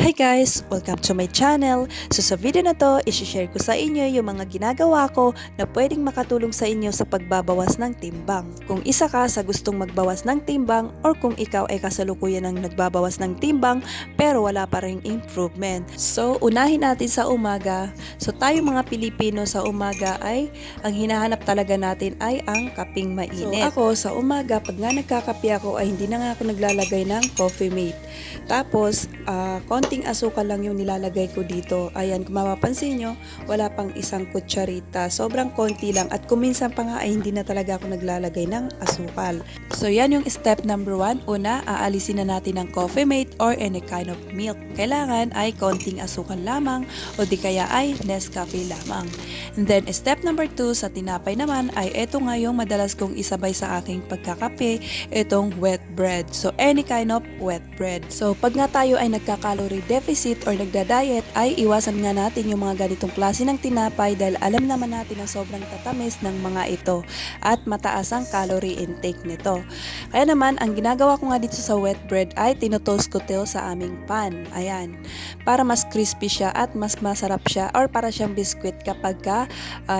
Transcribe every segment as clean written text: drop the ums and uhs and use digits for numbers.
Hi guys! Welcome to my channel. So sa video na to, isi-share ko sa inyo yung mga ginagawa ko na pwedeng makatulong sa inyo sa pagbabawas ng timbang. Kung isa ka sa gustong magbawas ng timbang or kung ikaw ay kasalukuyan ng nagbabawas ng timbang pero wala pa ring improvement. So unahin natin sa umaga. So tayo mga Pilipino sa umaga ay ang hinahanap talaga natin ay ang kaping mainit. So ako sa umaga pag nga nagkakape ako ay hindi na nga ako naglalagay ng Coffee Mate. Tapos konting asukal lang yung nilalagay ko dito. Ayan, kung mapapansin nyo, wala pang isang kutsarita. Sobrang konti lang. At kuminsan pa nga ay hindi na talaga ako naglalagay ng asukal. So, yan yung step number 1. Una, aalisin na natin ang Coffee Mate or any kind of milk. Kailangan ay konting asukal lamang o di kaya ay Nescafe lamang. And then, step number 2, sa tinapay naman ay ito nga yung madalas kong isabay sa aking pagkakape, itong wet bread. So, any kind of wet bread. So, pag nga tayo ay nagka-calorie deficit or nagda-diet ay iwasan nga natin yung mga ganitong klase ng tinapay dahil alam naman natin na sobrang tatamis ng mga ito at mataas ang calorie intake nito. Kaya naman ang ginagawa ko nga dito sa wet bread ay tinutoast ko til sa aming pan. Ayan. Para mas crispy siya at mas masarap siya or para siyang biskwit kapag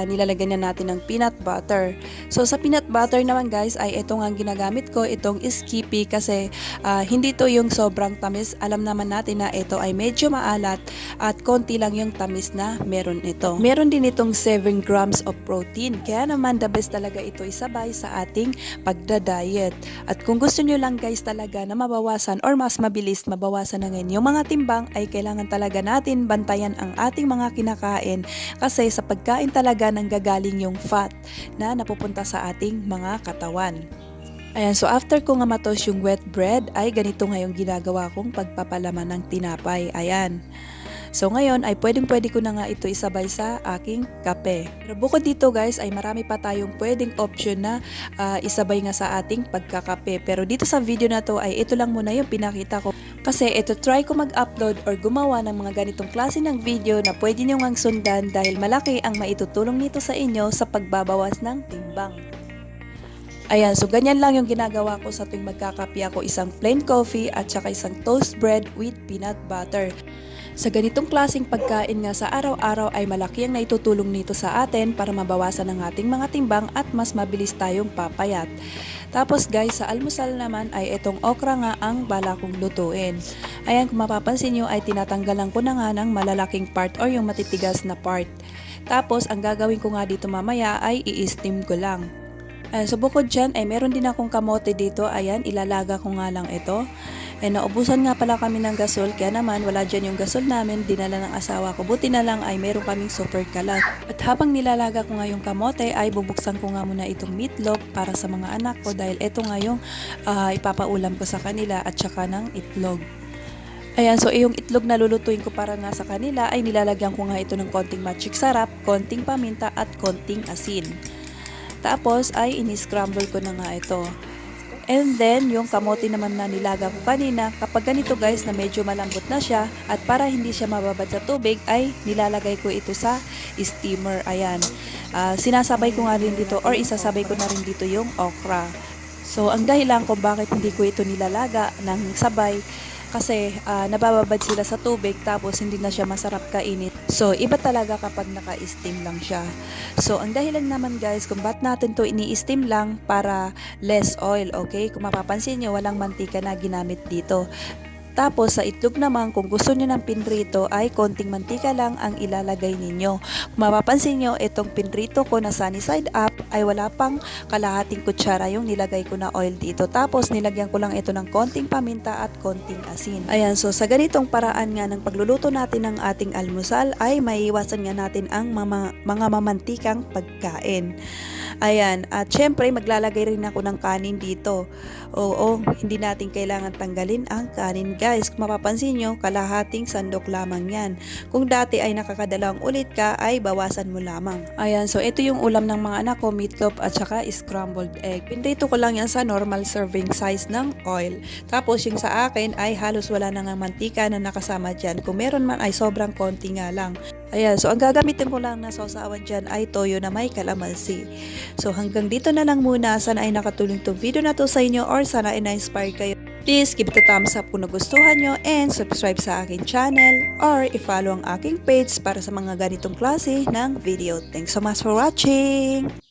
nilalagyan na natin ng peanut butter. So sa peanut butter naman guys ay ito nga ang ginagamit ko, itong Skippy kasi hindi to yung sobrang tamis. Alam naman natin na ito ay medyo maalat at konti lang yung tamis na meron ito. Meron din itong 7 grams of protein. Kaya naman the best talaga ito isabay sa ating pagda-diet. At kung gusto nyo lang guys talaga na mabawasan or mas mabilis mabawasan na ngayon yung mga timbang ay kailangan talaga natin bantayan ang ating mga kinakain kasi sa pagkain talaga nanggagaling yung fat na napupunta sa ating mga katawan. Ayan, so after ko nga matos yung wet bread, ay ganito nga yung ginagawa kong pagpapalaman ng tinapay. Ayan. So ngayon ay pwedeng-pwede ko na nga ito isabay sa aking kape. Pero bukod dito guys ay marami pa tayong pwedeng option na isabay nga sa ating pagkakape. Pero dito sa video na to ay ito lang muna yung pinakita ko. Kasi ito try ko mag-upload or gumawa ng mga ganitong klase ng video na pwede nyo ngang sundan dahil malaki ang maitutulong nito sa inyo sa pagbabawas ng timbang. Ayan, so ganyan lang yung ginagawa ko sa tuwing magkakape ako, isang plain coffee at saka isang toast bread with peanut butter. Sa ganitong klaseng pagkain nga sa araw-araw ay malaki ang naitutulong nito sa atin para mabawasan ang ating mga timbang at mas mabilis tayong papayat. Tapos guys, sa almusal naman ay itong okra nga ang bala kong lutuin. Ayan, kung mapapansin nyo ay tinatanggalan ko na nga ng malalaking part or yung matitigas na part. Tapos ang gagawin ko nga dito mamaya ay i-steam ko lang. So bukod dyan ay meron din akong kamote dito. Ayan, ilalaga ko nga lang ito. Naubusan nga pala kami ng gasol, kaya naman wala dyan yung gasol namin, dinala ng asawa ko. Buti na lang ay meron kaming super kalat. At habang nilalaga ko nga yung kamote ay bubuksan ko nga muna itong meatloaf para sa mga anak ko dahil ito nga yung ipapaulam ko sa kanila at saka ng itlog. Ayan, so yung itlog na lulutuin ko para nga sa kanila ay nilalagyan ko nga ito ng konting magic sarap, konting paminta at konting asin. Tapos ay ini-scramble ko na nga ito. And then, yung kamote naman na nilaga ko kanina, kapag ganito guys na medyo malambot na siya at para hindi siya mababad sa tubig ay nilalagay ko ito sa steamer. Ayan. Sinasabay ko nga rin dito or isasabay ko na rin dito yung okra. So, ang dahilan kung bakit hindi ko ito nilalaga ng sabay kasi nabababad sila sa tubig tapos hindi na siya masarap kainin. So, iba talaga kapag naka-steam lang siya. So, ang dahilan naman guys kung ba't natin to ini-steam lang para less oil, okay? Kung mapapansin nyo, walang mantika na ginamit dito. Tapos sa itlog naman, kung gusto nyo ng pinrito ay konting mantika lang ang ilalagay ninyo. Kung mapapansin nyo, itong pinrito ko na sunny side up ay wala pang kalahating kutsara yung nilagay ko na oil dito. Tapos nilagyan ko lang ito ng konting paminta at konting asin. Ayan, so sa ganitong paraan nga ng pagluluto natin ng ating almusal ay maiiwasan nga natin ang mga mamantikang pagkain. Ayan, at syempre maglalagay rin ako ng kanin dito. Oo, hindi natin kailangan tanggalin ang kanin guys. Kung mapapansin nyo, kalahating sandok lamang yan. Kung dati ay nakakadalawang ulit ka, ay bawasan mo lamang. Ayan, so ito yung ulam ng mga anak ko, meatloaf at saka scrambled egg. Pinrito ko lang yan sa normal serving size ng oil. Tapos yung sa akin ay halos wala na nga mantika na nakasama dyan. Kung meron man ay sobrang konti nga lang. Ayan, so ang gagamitin ko lang na sausawan dyan ay toyo na may kalamansi. So hanggang dito na lang muna. Sana ay nakatulong itong video na to sa inyo or sana ay na-inspire kayo Please give it a thumbs up kung nagustuhan nyo and subscribe sa aking channel or i-follow ang aking page para sa mga ganitong klase ng video. Thanks so much for watching!